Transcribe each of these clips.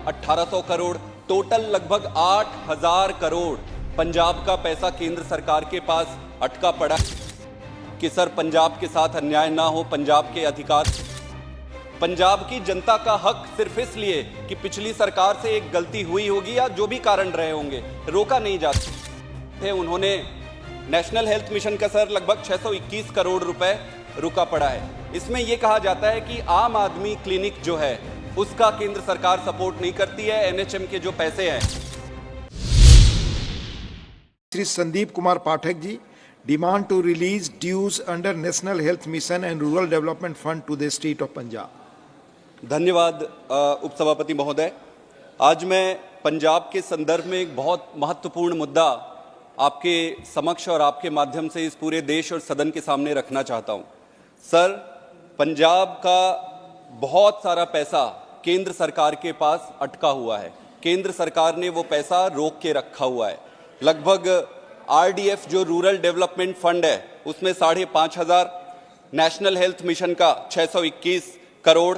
1800 crore, total लगभग 8000 करोड़ पंजाब का पैसा केंद्र सरकार के पास अटका पड़ा कि सर पंजाब के साथ अन्याय ना हो, पंजाब के अधिकार, पंजाब की जनता का हक सिर्फ इसलिए कि पिछली सरकार से एक गलती हुई होगी या जो भी कारण रहे होंगे, रोका नहीं जा सकते। उन्होंने नेशनल हेल्थ मिशन का सर लगभग 621 करोड़ रुपए रुका पड़ा है। इसमें यह कहा जाता है कि आम आदमी क्लिनिक जो है उसका केंद्र सरकार सपोर्ट नहीं करती है, एनएचएम के जो पैसे हैं। Shri Sandeep Kumar Pathak ji, demand to release dues under national health mission and rural development fund to the state of Punjab. धन्यवाद उपसभापति महोदय। आज मैं पंजाब के संदर्भ में एक बहुत महत्वपूर्ण मुद्दा आपके समक्ष और आपके माध्यम से इस पूरे देश और सदन के सामने रखना चाहता हूं। सर, पंजाब का बहुत सारा पैसा केंद्र सरकार के पास अटका हुआ है। केंद्र सरकार ने वो पैसा रोक के रखा हुआ है। लगभग आरडीएफ जो रूरल डेवलपमेंट फंड है उसमें 5,500, नेशनल हेल्थ मिशन का 621 करोड़,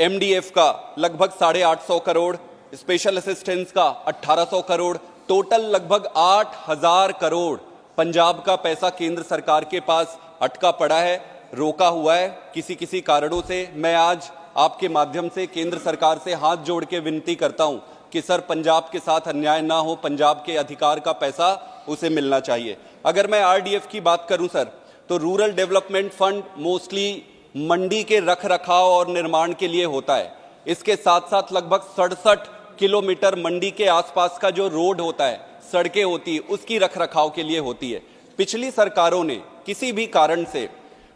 एमडीएफ का लगभग 850 करोड़, स्पेशल असिस्टेंस का 1800 करोड़, टोटल लगभग 8000 करोड़ पंजाब का पैसा केंद्र सरकार के पास अटका पड़ा है, रोका हुआ है किसी किसी कारणों से। मैं आज आपके माध्यम से केंद्र सरकार से हाथ जोड़ के विनती करता हूं कि सर पंजाब के साथ अन्याय ना हो, पंजाब के अधिकार का पैसा उसे मिलना चाहिए। अगर मैं आरडीएफ की बात करूं सर, तो रूरल डेवलपमेंट फंड मोस्टली मंडी के रख रखाव और निर्माण के लिए होता है। इसके साथ साथ लगभग 67 किलोमीटर मंडी के आसपास का जो रोड होता है, सड़कें होती है, उसकी रख रखाव के लिए होती है। पिछली सरकारों ने किसी भी कारण से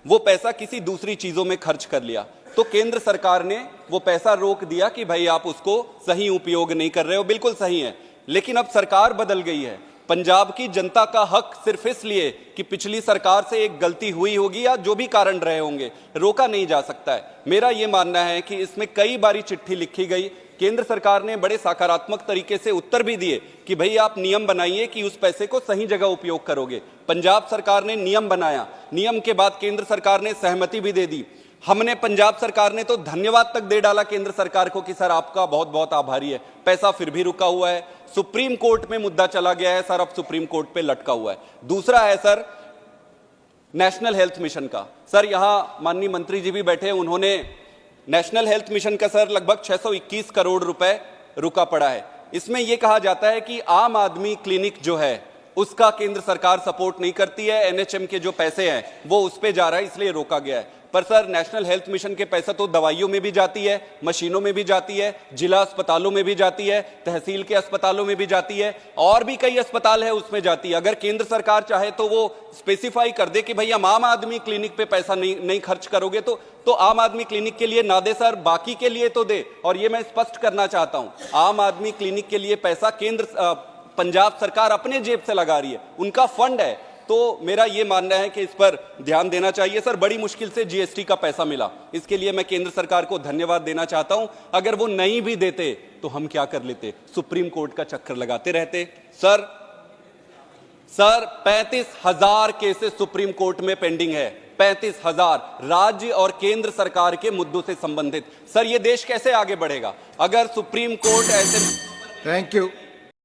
वो पैसा किसी दूसरी चीजों में खर्च कर लिया, तो केंद्र सरकार ने वो पैसा रोक दिया कि भाई आप उसको सही उपयोग नहीं कर रहे हो। बिल्कुल सही है, लेकिन अब सरकार बदल गई है। पंजाब की जनता का हक सिर्फ इसलिए कि पिछली सरकार से एक गलती हुई होगी या जो भी कारण रहे होंगे, रोका नहीं जा सकता है। मेरा यह मानना है कि इसमें कई बारी चिट्ठी लिखी गई, केंद्र सरकार ने बड़े सकारात्मक तरीके से उत्तर भी दिए कि भाई आप नियम बनाइए कि उस पैसे को सही जगह उपयोग करोगे। पंजाब सरकार ने नियम बनाया, नियम के बाद केंद्र सरकार ने सहमति भी दे दी। हमने, पंजाब सरकार ने तो धन्यवाद तक दे डाला केंद्र सरकार को कि सर आपका बहुत बहुत आभारी है। पैसा फिर भी रुका हुआ है, सुप्रीम कोर्ट में मुद्दा चला गया है सर, अब सुप्रीम कोर्ट पे लटका हुआ है। दूसरा है सर नेशनल हेल्थ मिशन का। सर यहां माननीय मंत्री जी भी बैठे, उन्होंने नेशनल हेल्थ मिशन का सर लगभग 621 करोड़ रुपए रुका पड़ा है। इसमें यह कहा जाता है कि आम आदमी क्लिनिक जो है उसका केंद्र सरकार सपोर्ट नहीं करती है, एनएचएम के जो पैसे हैं वो उस पे जा रहा है, इसलिए रोका गया है। पर सर नेशनल हेल्थ मिशन के पैसा तो दवाइयों में भी जाती है, मशीनों में भी जाती है, जिला अस्पतालों में भी जाती है, तहसील के अस्पतालों में भी जाती है, और भी कई अस्पताल है उसमें जाती है। अगर केंद्र सरकार चाहे तो वो स्पेसिफाई कर दे कि भाई हम आम आदमी क्लिनिक पे पैसा नहीं खर्च करोगे तो आम आदमी क्लिनिक के लिए ना दे सर, बाकी के लिए तो दे। और ये मैं स्पष्ट करना चाहता हूं, आम आदमी क्लिनिक के लिए पैसा केंद्र पंजाब सरकार अपने जेब से लगा रही है, उनका फंड है। तो मेरा यह मानना है कि इस पर ध्यान देना चाहिए। सर बड़ी मुश्किल से जीएसटी का पैसा मिला, इसके लिए मैं केंद्र सरकार को धन्यवाद देना चाहता हूं। अगर वो नहीं भी देते तो हम क्या कर लेते, सुप्रीम कोर्ट का चक्कर लगाते रहते। सर 35,000 केसेस सुप्रीम कोर्ट में पेंडिंग है, 35,000 राज्य और केंद्र सरकार के मुद्दों से संबंधित। सर ये देश कैसे आगे बढ़ेगा अगर सुप्रीम कोर्ट ऐसे। Thank you.